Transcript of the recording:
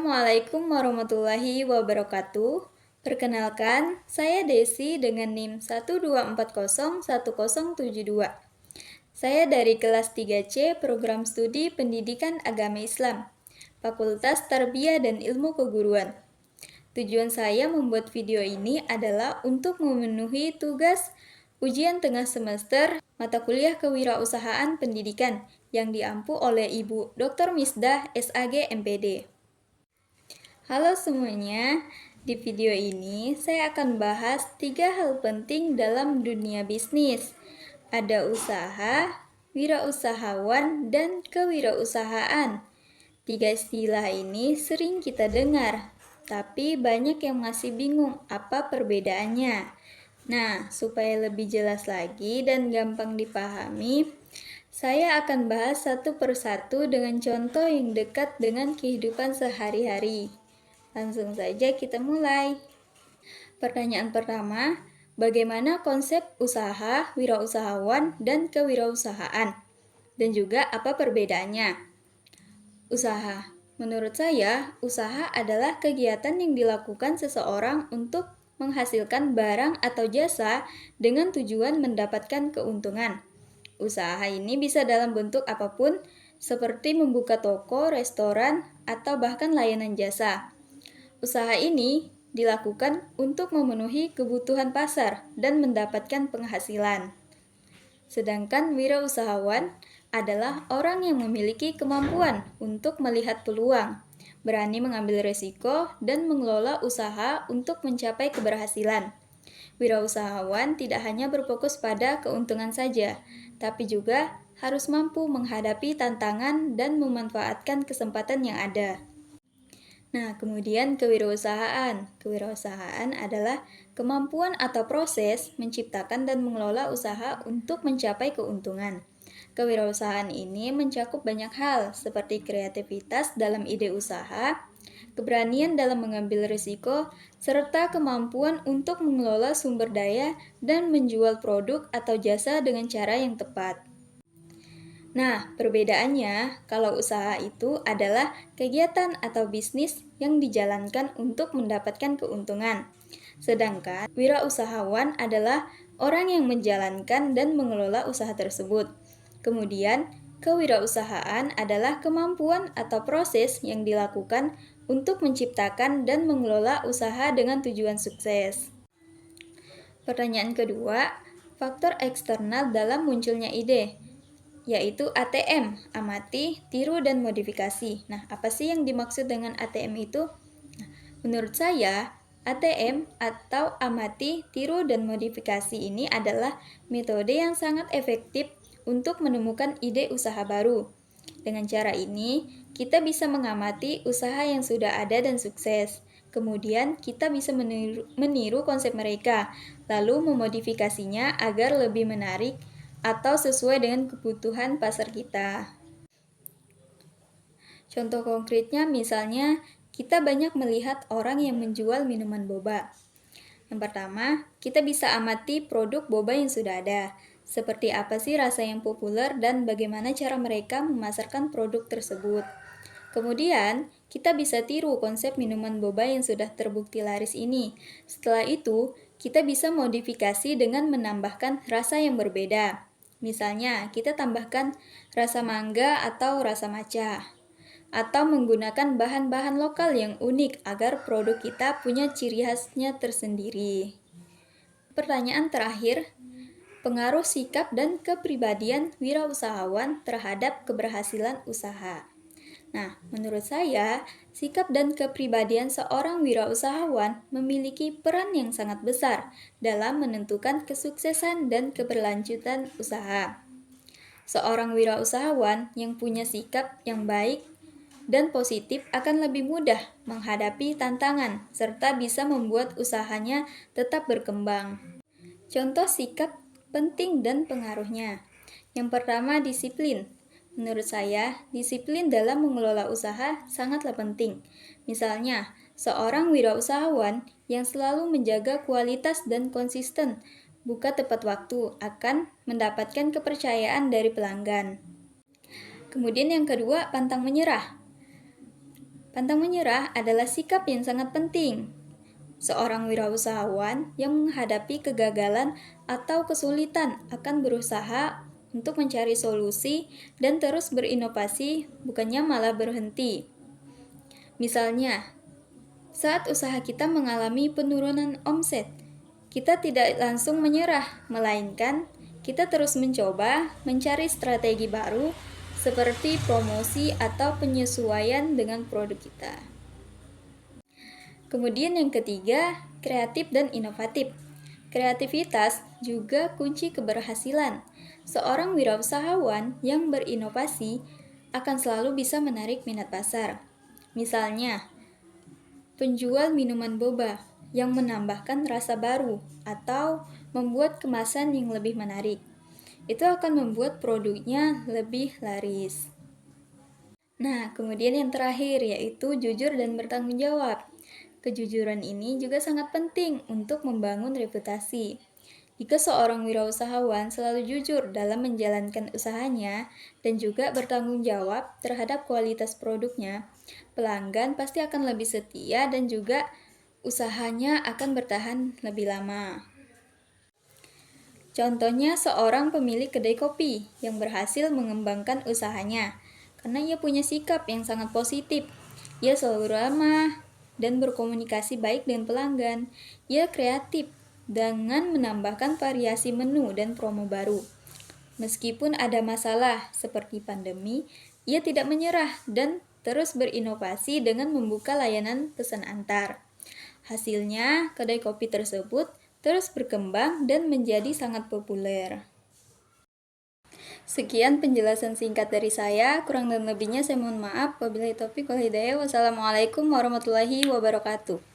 Assalamualaikum warahmatullahi wabarakatuh. Perkenalkan, saya Desi dengan NIM 124010072. Saya dari kelas 3C Program Studi Pendidikan Agama Islam, Fakultas Tarbiyah dan Ilmu Keguruan. Tujuan saya membuat video ini adalah untuk memenuhi tugas ujian tengah semester mata kuliah Kewirausahaan Pendidikan yang diampu oleh Ibu Dr. Misdah SAG MPD. Halo semuanya, di video ini saya akan bahas 3 hal penting dalam dunia bisnis. Ada usaha, wirausahawan, dan kewirausahaan. 3 istilah ini sering kita dengar, tapi banyak yang masih bingung apa perbedaannya. Nah, supaya lebih jelas lagi dan gampang dipahami, saya akan bahas satu persatu dengan contoh yang dekat dengan kehidupan sehari-hari. Langsung saja kita mulai. Pertanyaan pertama, bagaimana konsep usaha, wirausahawan, dan kewirausahaan? Dan juga apa perbedaannya? Usaha. Menurut saya, usaha adalah kegiatan yang dilakukan seseorang untuk menghasilkan barang atau jasa dengan tujuan mendapatkan keuntungan. Usaha ini bisa dalam bentuk apapun, seperti membuka toko, restoran, atau bahkan layanan jasa. Usaha ini dilakukan untuk memenuhi kebutuhan pasar dan mendapatkan penghasilan. Sedangkan wirausahawan adalah orang yang memiliki kemampuan untuk melihat peluang, berani mengambil risiko, dan mengelola usaha untuk mencapai keberhasilan. Wirausahawan tidak hanya berfokus pada keuntungan saja, tapi juga harus mampu menghadapi tantangan dan memanfaatkan kesempatan yang ada. Nah, kemudian kewirausahaan. Kewirausahaan adalah kemampuan atau proses menciptakan dan mengelola usaha untuk mencapai keuntungan. Kewirausahaan ini mencakup banyak hal, seperti kreativitas dalam ide usaha, keberanian dalam mengambil risiko, serta kemampuan untuk mengelola sumber daya dan menjual produk atau jasa dengan cara yang tepat. Nah, perbedaannya, kalau usaha itu adalah kegiatan atau bisnis yang dijalankan untuk mendapatkan keuntungan. Sedangkan wirausahawan adalah orang yang menjalankan dan mengelola usaha tersebut. Kemudian, kewirausahaan adalah kemampuan atau proses yang dilakukan untuk menciptakan dan mengelola usaha dengan tujuan sukses. Pertanyaan kedua, faktor eksternal dalam munculnya ide, yaitu ATM, amati, tiru, dan modifikasi. Nah, apa sih yang dimaksud dengan ATM itu? Nah, menurut saya, ATM atau amati, tiru, dan modifikasi ini adalah metode yang sangat efektif untuk menemukan ide usaha baru. Dengan cara ini, kita bisa mengamati usaha yang sudah ada dan sukses. Kemudian, kita bisa meniru konsep mereka, lalu memodifikasinya agar lebih menarik atau sesuai dengan kebutuhan pasar kita. Contoh konkretnya misalnya, kita banyak melihat orang yang menjual minuman boba. Yang pertama, kita bisa amati produk boba yang sudah ada. Seperti apa sih rasa yang populer dan bagaimana cara mereka memasarkan produk tersebut. Kemudian, kita bisa tiru konsep minuman boba yang sudah terbukti laris ini. Setelah itu, kita bisa modifikasi dengan menambahkan rasa yang berbeda. Misalnya, kita tambahkan rasa mangga atau rasa matcha, atau menggunakan bahan-bahan lokal yang unik agar produk kita punya ciri khasnya tersendiri. Pertanyaan terakhir, pengaruh sikap dan kepribadian wirausahawan terhadap keberhasilan usaha. Nah, menurut saya, sikap dan kepribadian seorang wirausahawan memiliki peran yang sangat besar dalam menentukan kesuksesan dan keberlanjutan usaha. Seorang wirausahawan yang punya sikap yang baik dan positif akan lebih mudah menghadapi tantangan serta bisa membuat usahanya tetap berkembang. Contoh sikap penting dan pengaruhnya. Yang pertama, disiplin. Menurut saya, disiplin dalam mengelola usaha sangatlah penting. Misalnya, seorang wirausahawan yang selalu menjaga kualitas dan konsisten buka tepat waktu akan mendapatkan kepercayaan dari pelanggan. Kemudian yang kedua, pantang menyerah. Pantang menyerah adalah sikap yang sangat penting. Seorang wirausahawan yang menghadapi kegagalan atau kesulitan akan berusaha untuk mencari solusi dan terus berinovasi, bukannya malah berhenti. Misalnya, saat usaha kita mengalami penurunan omset, kita tidak langsung menyerah, melainkan kita terus mencoba mencari strategi baru seperti promosi atau penyesuaian dengan produk kita. Kemudian yang ketiga, kreatif dan inovatif. Kreativitas juga kunci keberhasilan. Seorang wirausahawan yang berinovasi akan selalu bisa menarik minat pasar. Misalnya, penjual minuman boba yang menambahkan rasa baru atau membuat kemasan yang lebih menarik. Itu akan membuat produknya lebih laris. Nah, kemudian yang terakhir yaitu jujur dan bertanggung jawab. Kejujuran ini juga sangat penting untuk membangun reputasi. Jika seorang wirausahawan selalu jujur dalam menjalankan usahanya dan juga bertanggung jawab terhadap kualitas produknya, pelanggan pasti akan lebih setia dan juga usahanya akan bertahan lebih lama. Contohnya seorang pemilik kedai kopi yang berhasil mengembangkan usahanya karena ia punya sikap yang sangat positif. Ia selalu ramah dan berkomunikasi baik dengan pelanggan. Ia kreatif dengan menambahkan variasi menu dan promo baru. Meskipun ada masalah seperti pandemi, ia tidak menyerah dan terus berinovasi dengan membuka layanan pesan antar. Hasilnya, kedai kopi tersebut terus berkembang dan menjadi sangat populer. Sekian penjelasan singkat dari saya, kurang dan lebihnya saya mohon maaf. Wabillahi taufiq wal hidayah. Wassalamualaikum warahmatullahi wabarakatuh.